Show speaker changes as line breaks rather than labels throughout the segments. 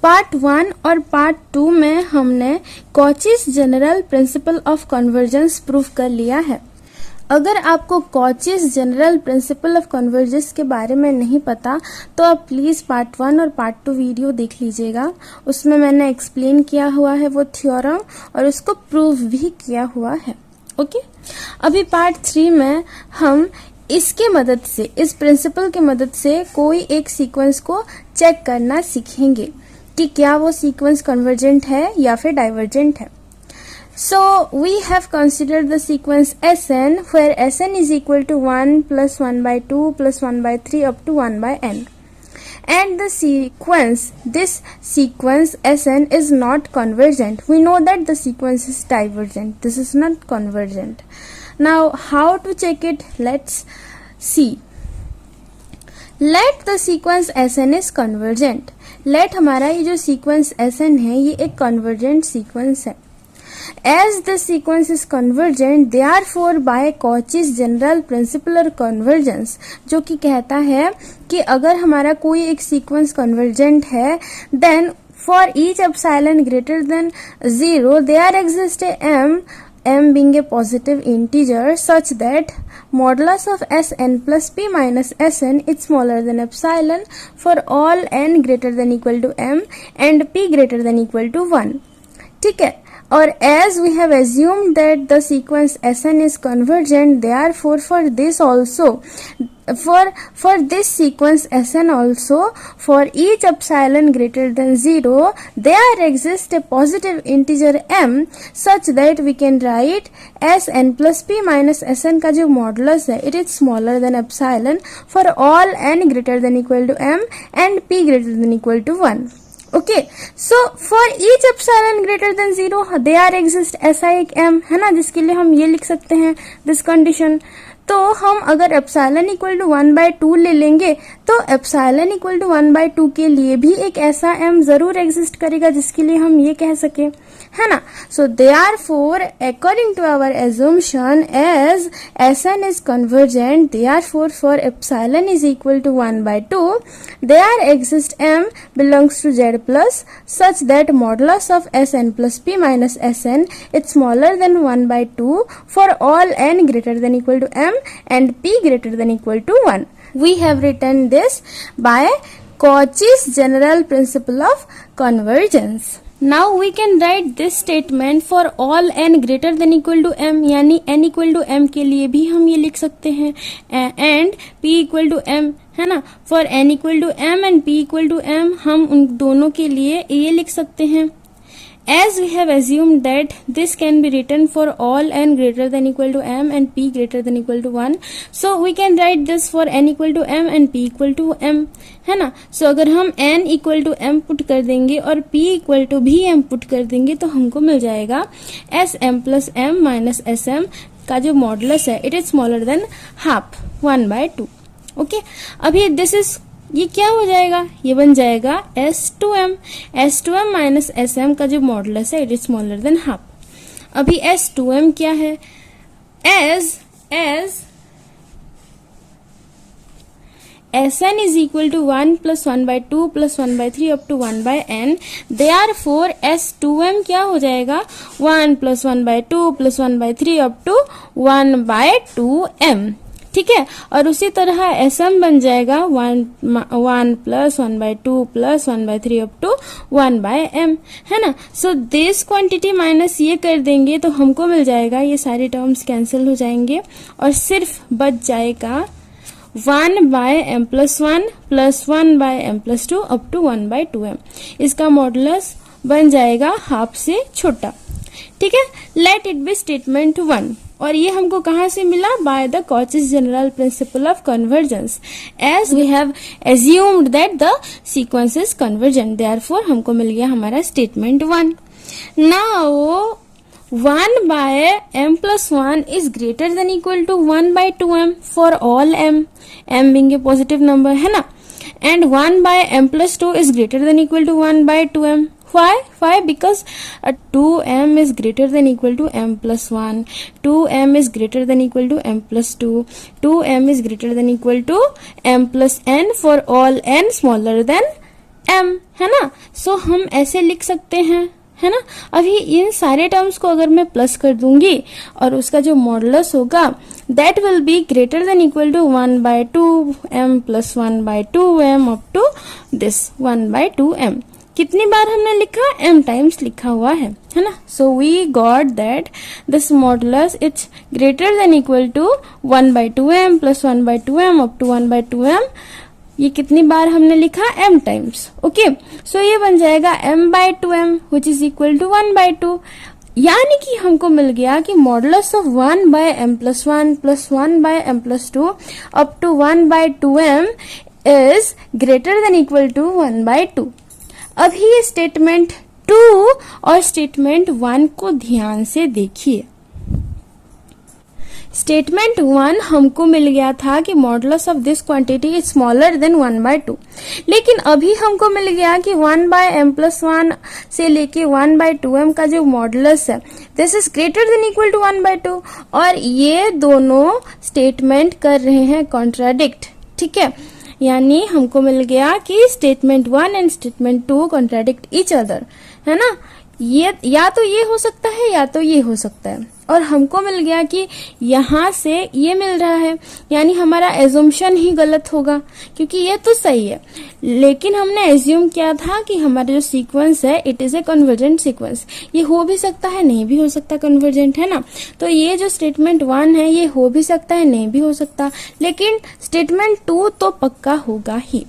Part 1 और part 2 में हमने Cauchy's general principle of convergence prove कर लिया है। अगर आपको Cauchy's general principle of convergence के बारे में नहीं पता तो आप प्लीज पार्ट 1 और पार्ट 2 वीडियो देख लीजिएगा। उसमें मैंने एक्सप्लेन किया हुआ है वो थ्योरम और उसको प्रूव भी किया हुआ है। ओके, अभी पार्ट 3 में हम इसके मदद से, इस प्रिंसिपल के मदद से कोई एक सीक्वेंस को चेक करना सीखेंगे कि क्या वो सीक्वेंस कन्वर्जेंट है या फिर डाइवर्जेंट है। So we have considered the sequence Sn where Sn is equal to 1 plus 1 by 2 plus 1 by 3 up to 1 by n. And the sequence, this sequence Sn is not convergent. We know that the sequence is divergent. This is not convergent. Now how to check it? Let's see. Let the sequence Sn is convergent. Let हमारा ये जो sequence Sn है ये एक convergent sequence है। As the sequence is convergent, therefore by Cauchy's general principle or convergence, जो कि कहता है कि अगर हमारा कोई एक sequence convergent है, then for each epsilon greater than 0, there exists a m being a positive integer such that modulus of Sn plus p minus Sn is smaller than epsilon for all n greater than equal to m and p greater than equal to 1. ठीक है, और as we have assumed that the sequence Sn is convergent, therefore for this also, for this sequence Sn also, for each epsilon greater than 0, there exists a positive integer m such that we can write Sn plus p minus Sn का जो modulus है, it is smaller than epsilon for all n greater than equal to m and p greater than equal to 1. Okay, so for each epsilon greater than 0 there exist ऐसा एक m है ना, जिसके लिए हम ये लिख सकते हैं दिस कंडीशन। तो हम अगर एप्सिलॉन इक्वल टू 1/2 ले लेंगे तो एप्सिलॉन इक्वल टू 1/2 के लिए भी एक ऐसा m जरूर एग्जिस्ट करेगा जिसके लिए हम ये कह सके, है ना। So therefore according to our assumption as Sn is convergent, therefore for epsilon is equal to 1/2 there exists m belongs to z plus such that modulus of Sn plus p minus Sn is smaller than 1/2 for all n greater than equal to m and p greater than equal to 1. We have written this by Cauchy's general principle of convergence. Now we can write this statement for all n greater than equal to m, यानी n equal to m के लिए भी हम ये लिख सकते हैं and p equal to m, है ना। for n equal to m and p equal to m हम उन दोनों के लिए ये लिख सकते हैं। As we have assumed that this can be written for all n greater than equal to m and p greater than equal to 1, so we can write this for n equal to m and p equal to m, है ना। so अगर हम n equal to m put कर देंगे और p equal to भी m put कर देंगे तो हमको मिल जाएगा sm plus m minus sm का जो मॉडुलस है it is smaller than half 1/2। Okay, अभी दिस इज, ये क्या हो जाएगा, ये बन जाएगा S2m माइनस Sm का जो मॉडुलस है it is smaller than half. अभी S2m क्या है, as Sn is equal to 1 plus 1/2 plus 1/3 up to 1/n, therefore S2m क्या हो जाएगा 1 plus 1/2 plus 1/3 up to 1/2m। ठीक है, और उसी तरह Sm बन जाएगा 1 plus 1/2 plus 1/3 up to 1/m, है ना। सो दिस क्वांटिटी माइनस ये कर देंगे तो हमको मिल जाएगा, ये सारे टर्म्स कैंसिल हो जाएंगे और सिर्फ बच जाएगा 1/m plus 1 plus 1/m plus 2 up to 1/2m। इसका मॉडुलस बन जाएगा हाफ से छोटा। ठीक है, लेट इट बी स्टेटमेंट 1, और ये हमको कहाँ से मिला, by the Cauchy's general principle of convergence, as we have assumed that the sequence is convergent, therefore हमको मिल गया हमारा statement 1। now 1/m plus 1 is greater than equal to 1/2m for all m being a positive number, है ना, and 1/m plus 2 is greater than equal to 1/2m। Why? Because 2m is greater than equal to m plus 1, 2m is greater than equal to m plus 2, 2m is greater than equal to m plus n for all n smaller than m, है ना। सो हम ऐसे लिख सकते हैं, है ना। अभी इन सारे टर्म्स को अगर मैं प्लस कर दूंगी और उसका जो मॉडुलस होगा that will be greater than equal to 1/2m plus 1/2m up to this 1/2m। कितनी बार हमने लिखा, m टाइम्स लिखा हुआ है ना। So we got that this modulus it's greater than equal to 1/2m plus 1/2m up to 1/2m। ये कितनी बार हमने लिखा, m टाइम्स। ओके, सो ये बन जाएगा m/2m which is equal to 1/2। यानी कि हमको मिल गया कि modulus of 1/m plus 1 plus 1/m plus 2 up to 1/2m is greater than equal to 1/2। अभी ये स्टेटमेंट 2 और स्टेटमेंट 1 को ध्यान से देखिए। स्टेटमेंट 1 हमको मिल गया था कि modulus of this quantity is smaller than 1/2, लेकिन अभी हमको मिल गया कि 1/m प्लस 1 से लेके 1/2m का जो मॉडुलस है this is greater than equal to 1/2, और ये दोनों स्टेटमेंट कर रहे हैं कॉन्ट्राडिक्ट। ठीक है, यानी हमको मिल गया कि statement 1 and statement 2 contradict each other, है ना। ये या तो ये हो सकता है या तो ये हो सकता है, और हमको मिल गया कि यहाँ से ये मिल रहा है, यानी हमारा एज्यूम्पशन ही गलत होगा क्योंकि ये तो सही है, लेकिन हमने एज्यूम किया था कि हमारा जो सीक्वेंस है it is a convergent sequence. ये हो भी सकता है, नहीं भी हो सकता कन्वर्जेंट, है ना। तो ये जो स्टेटमेंट 1 है ये हो भी सकता है, नहीं भी हो सकता, लेकिन स्टेटमेंट 2 तो पक्का होगा ही।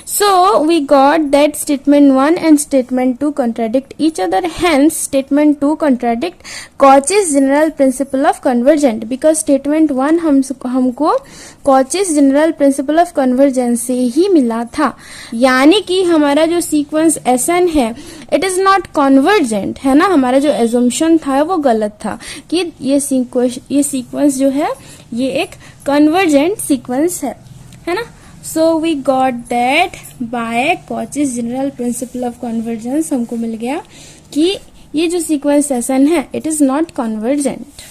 So we got that statement 1 and statement 2 contradict each other, hence statement 2 contradict Cauchy's general principle of convergence, because statement 1 हमको Cauchy's general principle of convergence से ही मिला था, यानी कि हमारा जो सीक्वेंस Sn है इट इज नॉट कॉन्वर्जेंट, है ना। हमारा जो एजम्पशन था वो गलत था कि ये सीक्वेंस जो है ये एक कन्वर्जेंट सीक्वेंस है ना। So we got that by Cauchy's general principle of convergence हमको मिल गया कि ये जो सीक्वेंस Sn है इट इज नॉट कन्वर्जेंट।